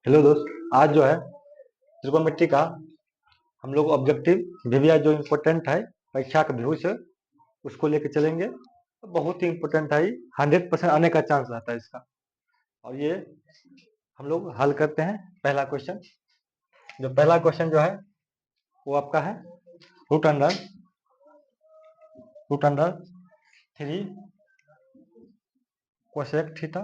Hello दोस्त। आज जो है त्रिकोणमिति का हम लोग ऑब्जेक्टिव वीवीआई जो इम्पोर्टेंट है परीक्षा का भविष्य उसको लेके चलेंगे। बहुत ही इम्पोर्टेंट है, 100% आने का चांस रहता है इसका। और ये हम लोग हल करते हैं। पहला क्वेश्चन जो है वो आपका है root under 3 cosec theta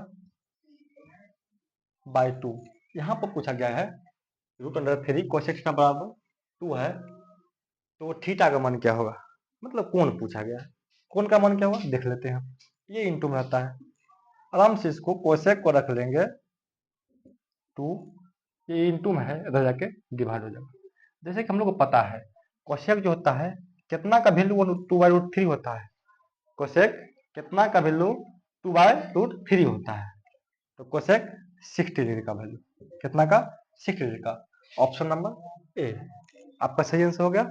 by 2। यहाँ पर पूछा गया है √3 कोसेक थीटा बराबर 2 है, तो थीटा का मान क्या होगा, मतलब कोण पूछा गया है। कोण का मान क्या होगा देख लेते हैं। ये इंटू में रहता है, आराम से इसको कोसेक को रख लेंगे 2, ये इंटू में है, इधर जाके डिवाइड हो जाएगा। जैसे कि हम लोग को पता है कोसेक जो होता है कितना का वैल्यू 2/√3 होता है। कोसेक कितना का वैल्यू 2/√3 होता है, तो कोसेक 60 डिग्री का वैल्यू कितना का 60 डिग्री का। ऑप्शन नंबर ए आपका सही आंसर हो गया।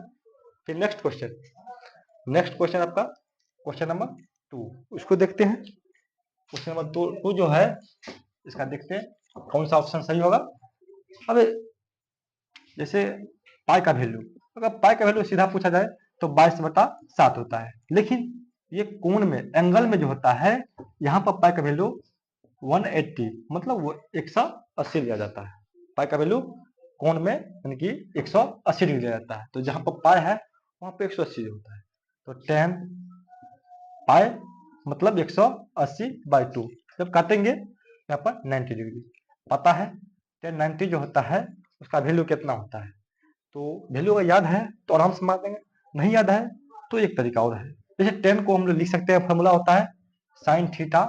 फिर नेक्स्ट क्वेश्चन आपका क्वेश्चन नंबर 2, उसको देखते हैं। क्वेश्चन नंबर 2 जो है इसका देखते हैं कौन सा ऑप्शन सही होगा। अब जैसे पाई का वैल्यू, अगर पाई का वैल्यू सीधा पूछा जाए तो 22/7 होता है, लेकिन ये कोण में एंगल में जो होता है यहाँ पर पाई का वैल्यू 180 मतलब वो 180 लिया जाता है। पाई का वैल्यू कोण में यानी कि 180 डिग्री लिया जाता है, तो जहां पर पाई है वहां पे 180 होता है, तो 10 पाई मतलब 180/2। जब काटेंगे यहाँ पर 90 डिग्री। पता है 1090 जो होता है उसका वैल्यू कितना होता है, तो वैल्यू अगर याद है तो आराम से मार देंगे, नहीं याद है तो एक तरीका और है। जैसे 10 को हम लोग लिख सकते हैं, फॉर्मूला होता है sine theta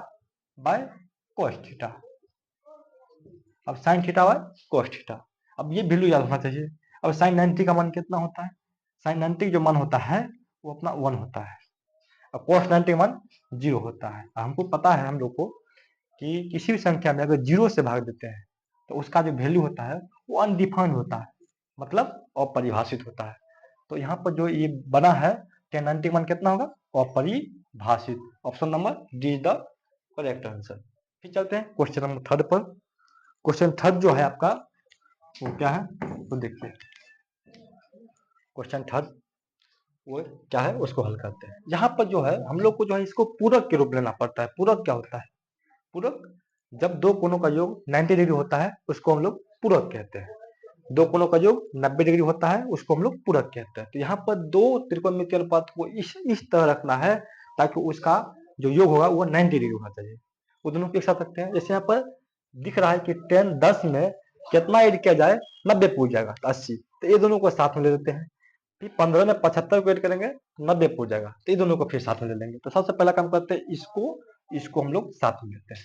by cos theta. अब sine theta by cos theta, अब ये वैल्यू याद होना चाहिए। अब साइन 90 का मान कितना होता है, साइन 90 जो मान होता है वो अपना 1 होता है, और कोस 90 का मान 0 होता है। हमको पता है हम लोग को कि किसी भी संख्या में अगर 0 से भाग देते हैं तो उसका जो वैल्यू होता है वो अनडिफाइंड होता है, मतलब अपरिभाषित होता है। तो यहाँ पर जो ये बना है 1090 मान कितना होगा, अपरिभाषित। Option number D is the correct answer. फिर चलते हैं क्वेश्चन नंबर 3 पर। क्वेश्चन 3 जो है आपका वो क्या है तो देखिए, क्वेश्चन 3 वो क्या है उसको हल करते हैं। यहाँ पर जो है हम लोग को जो है इसको पूरक के रूप लेना पड़ता है। पूरक क्या होता है, पूरक जब दो कोणों का योग 90 डिग्री होता है उसको हम लोग पूरक कहते हैं। दो कोणों का योग 90 डिग्री होता है उसको हम लोग पूरक कहते हैं। तो यहाँ पर दो त्रिकोणमितीय अनुपात को इस तरह रखना है ताकि उसका जो योग होगा वो 90 डिग्री होना चाहिए। वो दोनों को एक साथ रखते हैं। जैसे यहाँ पर दिख रहा है कि 10 में कितना ऐड किया जाए, 90 पूछ जाएगा तो 80, तो ये दोनों को साथ में ले लेते हैं। फिर 15 में 75 को ऐड करेंगे 90 पूछ जाएगा, तो ये दोनों को फिर साथ में ले लेंगे। तो सबसे पहला काम करते हैं इसको हम लोग साथ में लेते हैं।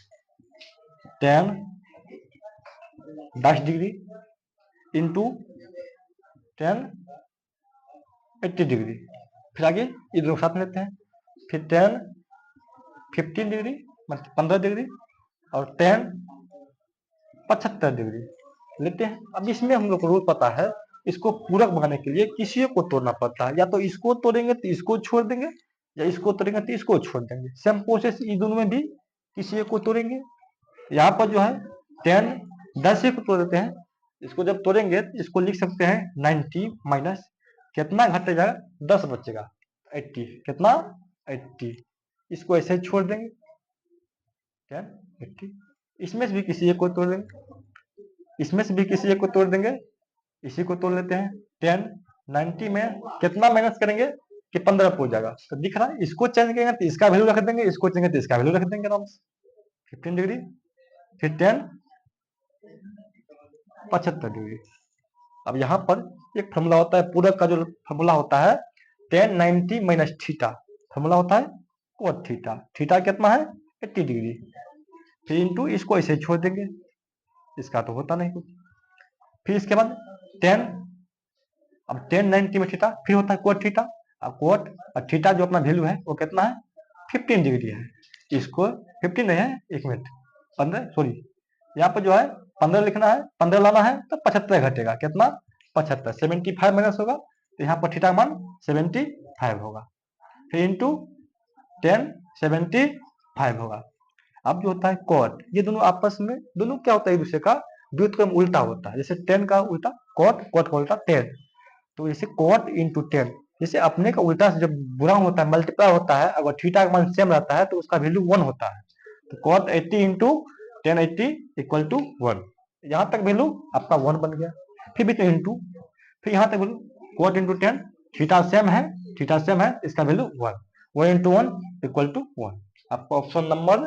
10 डिग्री इंटू 10 80 डिग्री, फिर आगे ये दोनों साथ में लेते हैं। फिर 10 15 डिग्री मतलब 15 डिग्री और 10 75 डिग्री लेते हैं। अब इसमें हम लोग को रूल पता है, इसको पूरक बनाने के लिए किसी को तोड़ना पड़ता है। या तो इसको तोड़ेंगे तो इसको छोड़ देंगे, या इसको तोड़ेंगे तो इसको छोड़ देंगे। सेम प्रोसेस इन दोनों में भी किसी को तोड़ेंगे। यहाँ पर जो है 10 10 को तोड़ देते हैं। इसको जब तोड़ेंगे तो इसको लिख सकते हैं 90 माइनस कितना घटेगा 10 बचेगा 80, कितना 80। इसको ऐसे ही छोड़ देंगे 10 80। इसमें से भी किसी एक को तोड़ देंगे, इसमें से भी किसी एक को तोड़ देंगे, इसी को तोड़ लेते हैं। 10 90 में कितना माइनस करेंगे कि 15 पहुंच जाएगा, तो दिख रहा है इसको चेंज करेंगे तो इसका वैल्यू रख देंगे, इसको चेंज तो इसका वैल्यू रख देंगे आराम से 15 डिग्री। फिर 10 75 डिग्री। अब यहाँ पर एक फॉर्मूला होता है पूरक का, जो फॉर्मूला होता है 10 90 माइनस थीटा, फॉर्मूला होता है कोट थीटा। थीटा कितना है 80 डिग्री। फिर इंटू इसको ऐसे छोड़ देंगे, इसका तो होता नहीं कुछ। फिर इसके बाद 10, अब 10 90 में थीटा फिर होता है कोट थीटा। अब कोट और थीटा जो अपना वैल्यू है वो कितना है 15 डिग्री है। इसको 15 नहीं है, एक मिनट 15 सॉरी, यहाँ पर जो है 15 लिखना है, 15 लाना है तो 75 घटेगा, कितना 75, 75 माइनस होगा तो यहाँ पर थीटा मान 75 होगा। फिर इंटू 10 75 होगा। अब जो होता है कॉट, ये दोनों आपस में दोनों क्या होता है एक दूसरे का व्युत्क्रम उल्टा होता है, जैसे 10 का उल्टा कॉट, कॉट का उल्टा 10, तो जैसे कॉट इंटू 10, जैसे अपने का उल्टा से जब गुणा होता है, मल्टीप्लाई होता है, अगर थीटा का मान सेम रहता है तो उसका वैल्यू 1 होता है। तो कॉट 80 इंटू 1080 इक्वल टू 1, यहाँ तक वैल्यू आपका 1 बन गया। फिर भी तो इंटू, फिर यहाँ तक value cot into 10, theta same है, थीटा सेम है, इसका वैल्यू 1, 1 इंटू 1 इक्वल टू 1। आपका ऑप्शन नंबर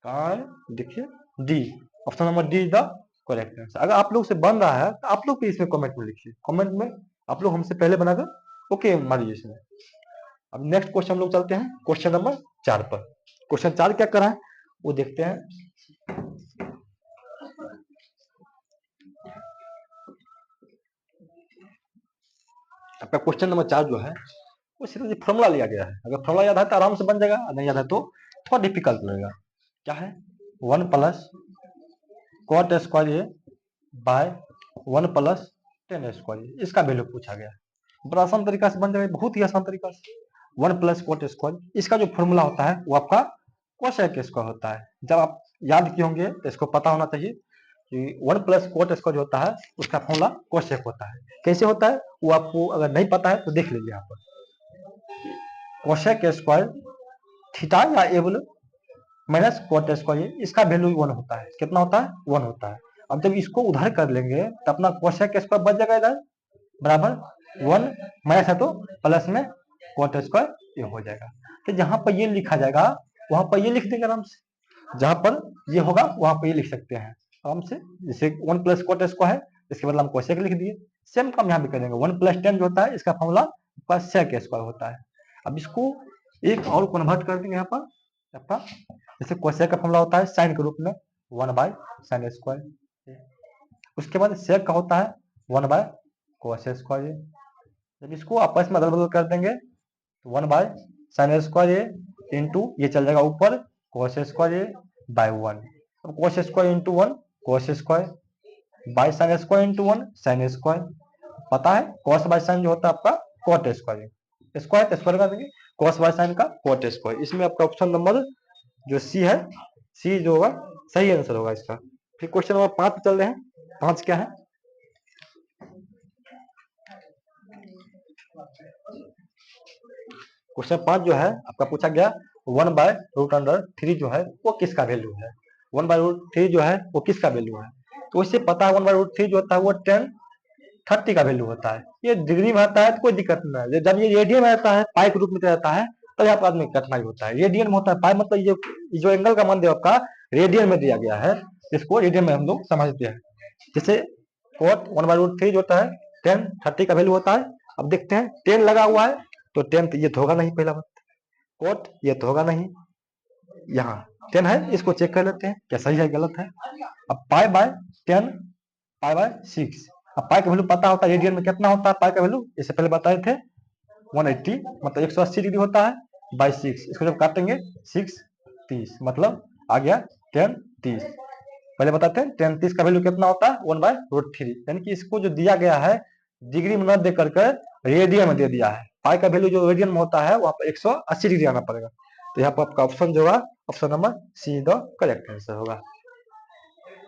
कहाँ है, देखिए D, option number D is the correct answer. अगर आप लोग से बन रहा है तो आप लोग भी इसमें कमेंट में लिखिए, कमेंट में आप लोग हमसे पहले बनाकर ओके मारिए इसमें। अब नेक्स्ट क्वेश्चन हम लोग चलते हैं क्वेश्चन नंबर 4 पर। क्वेश्चन 4 क्या कर रहा है वो देखते हैं। आपका क्वेश्चन नंबर 4 जो है वो सीधा फॉर्मूला लिया गया है, अगर फॉर्मूला याद है तो आराम से बन जाएगा, नहीं याद है तो थोड़ा डिफिकल्ट लगेगा। क्या है, 1 प्लस कॉट स्क्वायर ए बाय 1 प्लस टेन स्क्वायर, इसका वैल्यू पूछा गया। बड़ा आसान तरीका से बन जाएगा, बहुत ही आसान तरीका से। 1 प्लस कॉट स्क्वायर, इसका जो फॉर्मूला होता है वो आपका कोसेक स्क्वायर होता है। जब आप याद किए होंगे तो इसको पता होना चाहिए कि 1 प्लस कॉट स्क्वायर जो होता है उसका फॉर्मूला कोसेक होता है। कैसे होता है वो आपको अगर नहीं पता है तो देख लीजिए यहाँ पर, कोसेक स्क्वायर थीटा या ए बोलो माइनस कॉट स्क्वायर, इसका वैल्यू 1 होता है। कितना होता है, 1 होता है। अब जब इसको उधर कर लेंगे तो अपना कोसेक स्क्वायर बच जाएगा इधर बराबर 1, माइनस है तो प्लस में कॉट स्क्वायर ये हो जाएगा। तो जहां पर ये लिखा जाएगा वहां पर ये लिख देंगे आराम से, जहां पर ये होगा वहां पर ये लिख सकते हैं आराम से। जैसे 1 प्लस कॉट स्क्वायर है, इसके बदले हम कोसेक लिख दिए। सेम काम यहाँ भी करेंगे, 1 प्लस 10 जो होता है इसका फॉर्मूला आपका सेक स्क्वायर होता है। अब इसको एक और कन्वर्ट कर देंगे यहाँ पर आपका, जैसे कोसेक का फॉर्मूला होता है साइन के रूप में 1 बाय साइन स्क्वायर, उसके बाद सेक का होता है 1 बाय कोस स्क्वायर। जब इसको आपस में अदल बदल कर देंगे तो 1 बाय साइन स्क्वायर इंटू ये चल जाएगा ऊपर कोस स्क्वायर बाय 1। अब cos square into 1 cos square by sine square into 1 sine square. पता है कॉस बाय साइन जो होता है आपका कॉट स्क्वायर, स्क्वायर स्क्वायर कर देंगे, कॉस बाय साइन का कॉट स्क्वायर। इसमें आपका ऑप्शन नंबर जो सी है, सी जो होगा सही आंसर होगा इसका। फिर क्वेश्चन नंबर 5 पे चल रहे हैं। 5 क्या है, क्वेश्चन 5 जो है आपका पूछा गया 1 बाय रूट अंडर 3 जो है वो किसका वैल्यू है। 1 बाय रूट 3 जो है वो किसका वैल्यू है, तो इससे पता है 1 बाय रूट 3 जो होता है वो 10 30 का वैल्यू होता है। ये डिग्री में आता है तो कोई दिक्कत नहीं है, जब ये रेडियन में आता है पाई के रूप में रहता है तो यहाँ पर आदमी कठिनाई होता है। रेडियन में होता है पाई, मतलब ये जो एंगल का मान दिया आपका रेडियन में दिया गया है, इसको रेडियन में हम लोग समझते हैं। जैसे कोट 1 बाय रूट 3 जो होता है 10 30 का वैल्यू होता है। अब देखते हैं 10 लगा हुआ है तो 10 ये तो होगा नहीं, पहला बात कोट ये तो होगा नहीं, यहाँ 10 है, इसको चेक कर लेते हैं क्या सही है गलत है। अब पाई बाय 10 पाई बाय 6, अब पाई का वैल्यू पता होता है रेडियन में कितना होता है पाई का वैल्यू, इससे पहले बताए थे 180 मतलब 180 डिग्री होता है बाई 6, इसको जब काटेंगे 6 30 मतलब आ गया 10 30। पहले बताते हैं 10 30 का वैल्यू कितना होता है 1 बाय रूट 3, यानी कि इसको जो दिया गया है डिग्री में न दे करके रेडियन में दे दिया है। पाई का वैल्यू जो रेडियन में होता है वहां पर 180 डिग्री आना पड़ेगा। तो यहाँ पर आपका ऑप्शन जो होगा option number see the correct answer होगा।